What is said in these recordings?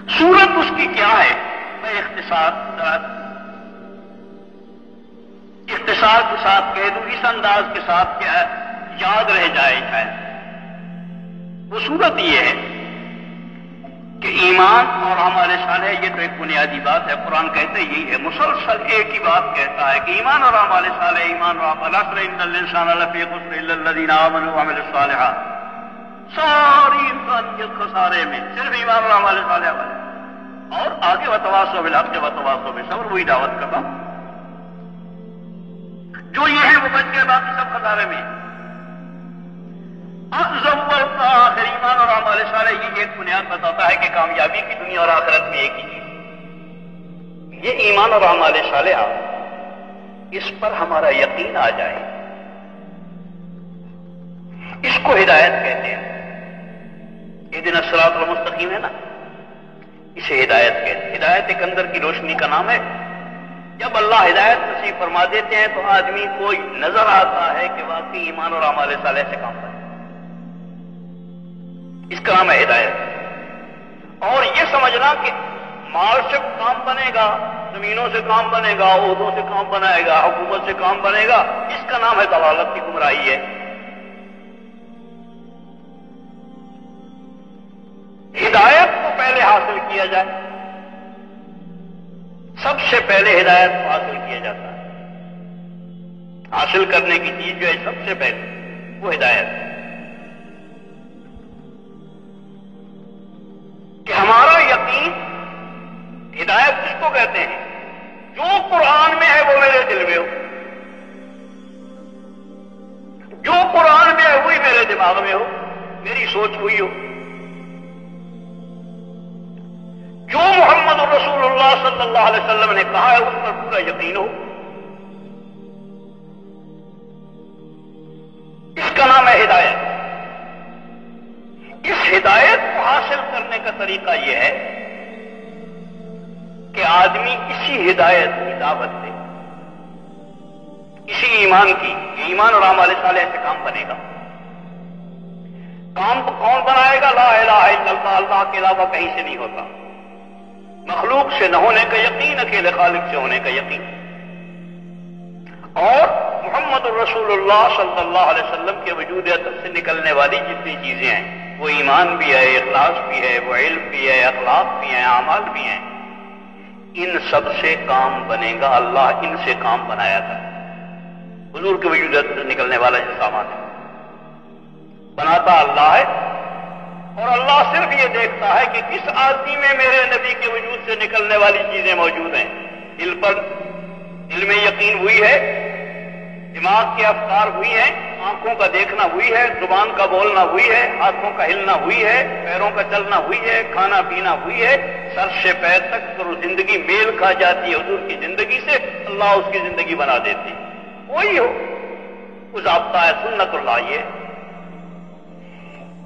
صورت اس کی کیا ہے؟ میں اختصار کے ساتھ کہہ دوں، اس انداز کے ساتھ کیا ہے یاد رہ جائے شاید۔ وہ صورت یہ ہے کہ ایمان اور اعمال صالح یہ تو ایک بنیادی بات ہے، قرآن کہتے یہی ہے، مسلسل ایک ہی بات کہتا ہے کہ ایمان اور اعمال صالح، ایمان اور والعصر ان الانسان لفی خسر الا الذین آمنوا وعملوا الصالحات، ساری انسانیت خسارے میں، صرف ایمان اور اعمال صالح والے، اور آگے وتواصوا بالحق وتواصوا بالصبر، وہی دعوت کا کام۔ جو یہ ہے وہ بچ گئے، باقی سب خسارے میں۔ اول کا آخر ایمان اور اعمال صالح یہ ایک بنیاد بتاتا ہے کہ کامیابی کی دنیا اور آخرت میں ایک ہی چیز، یہ ایمان اور اعمال صالح، اس پر ہمارا یقین آ جائے، اس کو ہدایت کہتے ہیں۔ اہدنا الصراط المستقیم ہے نا، اسے ہدایت کہتے ہیں۔ ہدایت ایک اندر کی روشنی کا نام ہے۔ جب اللہ ہدایت نصیب فرما دیتے ہیں تو آدمی کو نظر آتا ہے کہ واقعی ایمان اور اعمال صالح سے کام کرے، اس کا نام ہے ہدایت۔ اور یہ سمجھنا کہ مال سے کام بنے گا، زمینوں سے کام بنے گا، عہدوں سے کام بنائے گا، حکومت سے کام بنے گا، اس کا نام ہے ضلالت کی گمراہی ہے۔ ہدایت کو پہلے حاصل کیا جائے، سب سے پہلے ہدایت کو حاصل کیا جاتا ہے۔ حاصل کرنے کی چیز جو ہے سب سے پہلے وہ ہدایت ہے، کہ ہمارا یقین، ہدایت کس کو کہتے ہیں؟ جو قرآن میں ہے وہ میرے دل میں ہو، جو قرآن میں ہے وہی میرے دماغ میں ہو، میری سوچ ہوئی ہو، جو محمد رسول اللہ صلی اللہ علیہ وسلم نے کہا ہے اس پر پورا یقین ہو، اس کا نام ہے ہدایت۔ اس ہدایت کو حاصل کرنے کا طریقہ یہ ہے کہ آدمی اسی ہدایت کی دعوت دے، اسی ایمان کی، ایمان اور اعمال صالح سے کام بنے گا۔ کام کون بنائے گا؟ لا الہ الا اللہ، اللہ کے علاوہ کہیں سے نہیں ہوتا، مخلوق سے نہ ہونے کا یقین، اکیلے خالق سے ہونے کا یقین، اور محمد الرسول اللہ صلی اللہ علیہ وسلم کے وجود اطہر سے نکلنے والی جتنی چیزیں ہیں، وہ ایمان بھی ہے، اخلاص بھی ہے، وہ علم بھی ہے، اخلاق بھی ہیں، اعمال بھی ہیں، ان سب سے کام بنے گا۔ اللہ ان سے کام بنایا تھا، حضور کے وجود اطہر سے نکلنے والا جو سامان ہے بناتا اللہ ہے، اور اللہ صرف یہ دیکھتا ہے کہ کس آدمی میں میرے نبی کے وجود سے نکلنے والی چیزیں موجود ہیں۔ دل میں یقین ہوئی ہے، دماغ کے افکار ہوئی ہیں، آنکھوں کا دیکھنا ہوئی ہے، زبان کا بولنا ہوئی ہے، ہاتھوں کا ہلنا ہوئی ہے، پیروں کا چلنا ہوئی ہے، کھانا پینا ہوئی ہے، سر سے پیر تک تو زندگی میل کھا جاتی ہے حضور کی زندگی سے، اللہ اس کی زندگی بنا دیتی ہے، وہی ہو، وہ ضابطہ ہے، سنت اللہ۔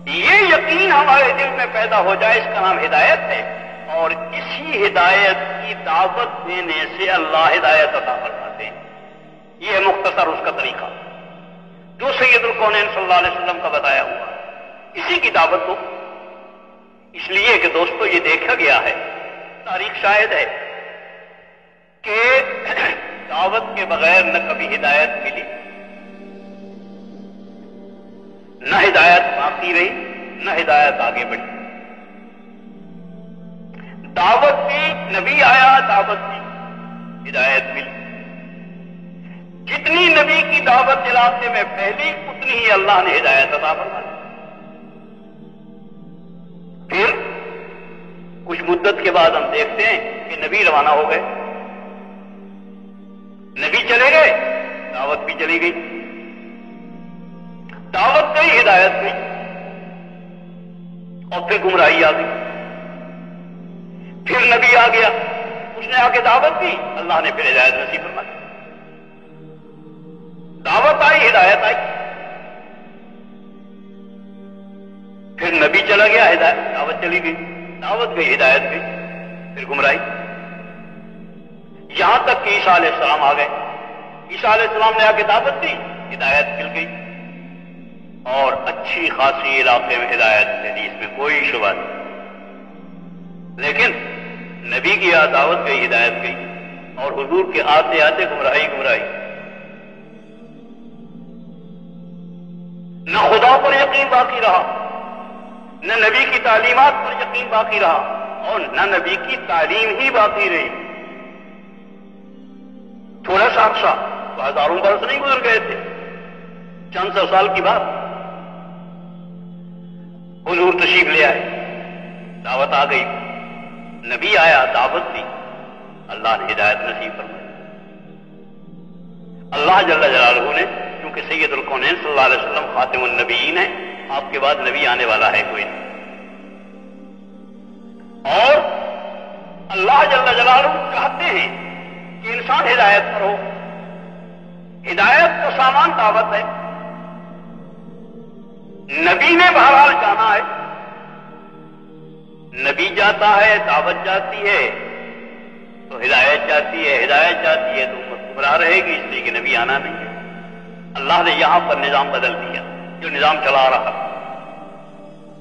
یہ یقین ہمارے دل میں پیدا ہو جائے، اس کا نام ہدایت ہے، اور اسی ہدایت کی دعوت دینے سے اللہ ہدایت عطا فرماتے ہیں۔ یہ ہے مختصر اس کا طریقہ جو سید الکونین صلی اللہ علیہ وسلم کا بتایا ہوا، اسی کی دعوت دو۔ اس لیے کہ دوستو یہ دیکھا گیا ہے، تاریخ شاہد ہے کہ دعوت کے بغیر نہ کبھی ہدایت ملی، نہ ہدایت باقی رہی، نہ ہدایت آگے بڑھی۔ دعوت دی، نبی آیا، دعوت دی، ہدایت ملی۔ جتنی نبی کی دعوت علاقے میں پھیلی اتنی ہی اللہ نے ہدایت عطا فرمائی۔ پھر کچھ مدت کے بعد ہم دیکھتے ہیں کہ نبی روانہ ہو گئے، نبی چلے گئے، دعوت بھی چلی گئی، دعوت گئی، ہدایت گئی، اور پھر گمراہی آ گئی۔ پھر نبی آ گیا، اس نے آ کے دعوت دی، اللہ نے پھر ہدایت نصیب فرمائی۔ دعوت آئی، ہدایت آئی، پھر نبی چلا گیا، ہدایت، دعوت چلی گئی، دعوت گئی، ہدایت گئی، پھر گمراہی، یہاں تک کہ عیسیٰ علیہ السلام آ گئے۔ عیسیٰ علیہ السلام نے آ کے دعوت دی، ہدایت مل گئی، اور اچھی خاصی علاقے میں ہدایت ملی، اس میں کوئی شبہ نہیں۔ لیکن نبی کی دعوت گئی، ہدایت گئی، اور حضور کے آتے آتے گمراہی گمراہی. نہ خدا پر یقین باقی رہا، نہ نبی کی تعلیمات پر یقین باقی رہا، اور نہ نبی کی تعلیم ہی باقی رہی. تھوڑا سا عرصہ تو ہزاروں برس نہیں گزر گئے تھے، چند سو سال کی بات. حضور تشریف لے آئے، دعوت آ گئی، نبی آیا، دعوت دی، اللہ نے ہدایت نصیب فرمائی. اللہ جل جلالہ نے، کیونکہ سید الکونین صلی اللہ علیہ وسلم خاتم النبیین ہیں، آپ کے بعد نبی آنے والا ہے کوئی نہیں، اور اللہ جل جلالہ چاہتے ہیں کہ انسان ہدایت پر ہو. ہدایت کا سامان دعوت ہے. نبی نے بہرحال جانا ہے، نبی جاتا ہے، دعوت جاتی ہے تو ہدایت جاتی ہے، ہدایت جاتی ہے تو امت گمراہ رہے گی، اس لیے کہ نبی آنا نہیں ہے. اللہ نے یہاں پر نظام بدل دیا، جو نظام چلا رہا.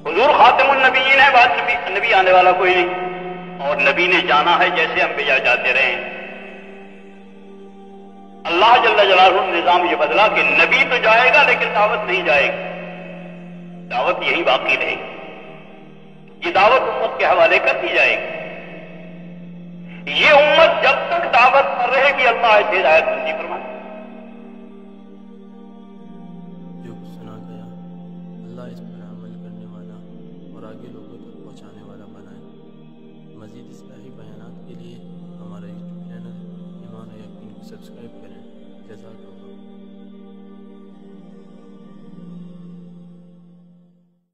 حضور خاتم النبیین ہے، بعد نبی آنے والا کوئی نہیں، اور نبی نے جانا ہے جیسے انبیاء جاتے رہے ہیں. اللہ جل جلالہ نے نظام یہ بدلا کہ نبی تو جائے گا لیکن دعوت نہیں جائے گی، دعوت یہی باقی رہے گی. یہ دعوت امت کے حوالے کر دی جائے گی. یہ امت جب تک دعوت پر رہے گی اللہ اس ہدایت نصیب فرمائے. جو کچھ سنا گیا اللہ اس پر عمل کرنے والا اور آگے لوگوں تک پہنچانے والا بنائے. مزید اصلاحی بیانات کے لیے ہمارا یوٹیوب چینل ایمان و یقین کو سبسکرائب کریں. جزاک اللہ.